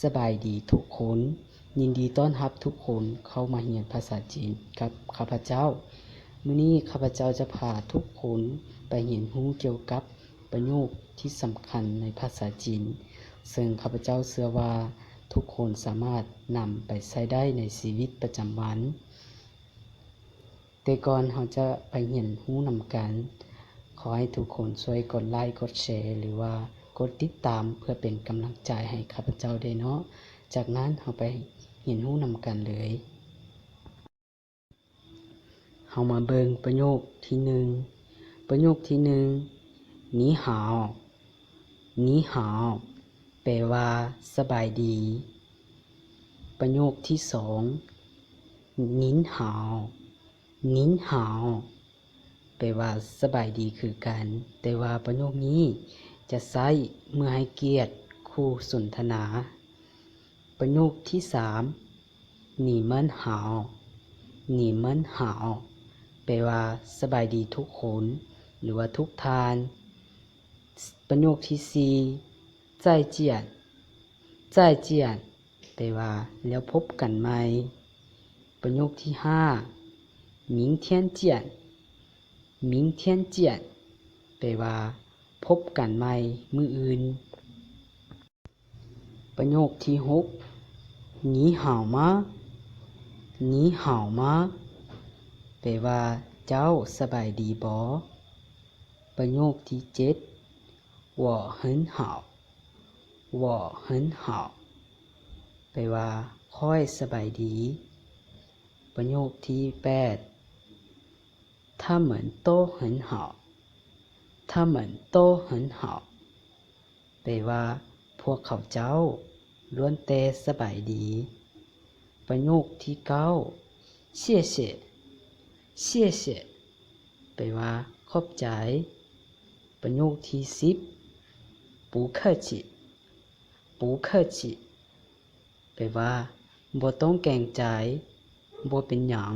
สบายดีทุกคนยินดีต้อนรับทุกคนเข้ามาเรียนภาษาจีนกับข้าพเจ้ามื้อนี้ข้าพเจ้าจะพาทุกคนไปเรียนรู้เกี่ยวกับประโยคที่สำคัญในภาษาจีนซึ่งข้าพเจ้าเชื่อว่าทุกคนสามารถนำไปใช้ได้ในชีวิตประจำวันแต่ก่อนเราจะไปเรียนรู้นำกันขอให้ทุกคนช่วยกดไลค์กดแชร์หรือว่ากดติดตามเพื่อเป็นกำลังใจให้ข้าพเจ้าได้เนาะจากนั้นเราไปเรียนรู้นำกันเลยเรามาเบิ่งประโยคที่1ประโยคที่1นีฮาวนีฮาวแปลว่าสบายดีประโยคที่2นินฮาวนินฮาวแปลว่าสบายดีคือกันแต่ว่าประโยคนี้จะใช้เมื่อให้เกียรติคู่สนทนาประโยคที่3你们好你们好แปลว่าสบายดีทุกคนหรือว่าทุกทานประโยคที่4再见再见แปลว่าแล้วพบกันใหม่ประโยคที่5明天见明天见แปลว่าพบกันใหม่มื้ออื่นประโยคที่6你好吗你好吗แปลว่าเจ้าสบายดีบ่ประโยคที่7我很好我很好แปลว่าค่อยสบายดีประโยคที่8他们都很好他们都很好แปลว่าพวกเขาเจ้าล้วนแต่สบายดีประโยคที่9谢谢谢谢แปลว่าขอบใจประโยคที่10不客气不客气แปลว่าบ่ต้องเกรงใจบ่เป็นหยัง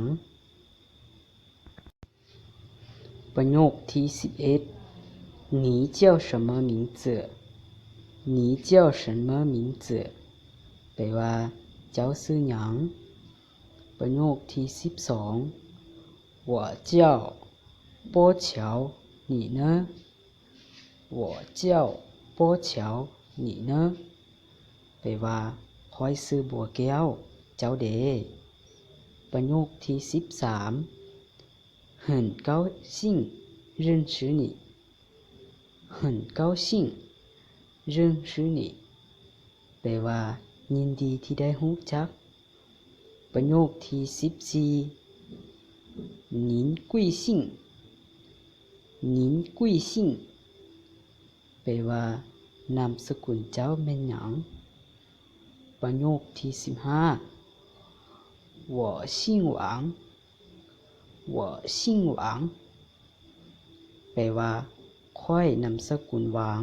ประโยคที่11你叫什么名字你叫什么名字แปลว่าเจ้าชื่อหยังประโยคที่12我叫波桥你呢我叫波桥你呢แปลว่าข้อยชื่อบัวแก้วเจ้าเด้ประโยคที่13很高兴认识你很高兴认识你แปลว่ายินดีที่ได้รู้จักประโยคที่14您贵姓您贵姓แปลว่านามสกุลเจ้าแม่นหยังประโยคที่15我姓王我姓王แปลว่าข้อยนามสกุลหวาง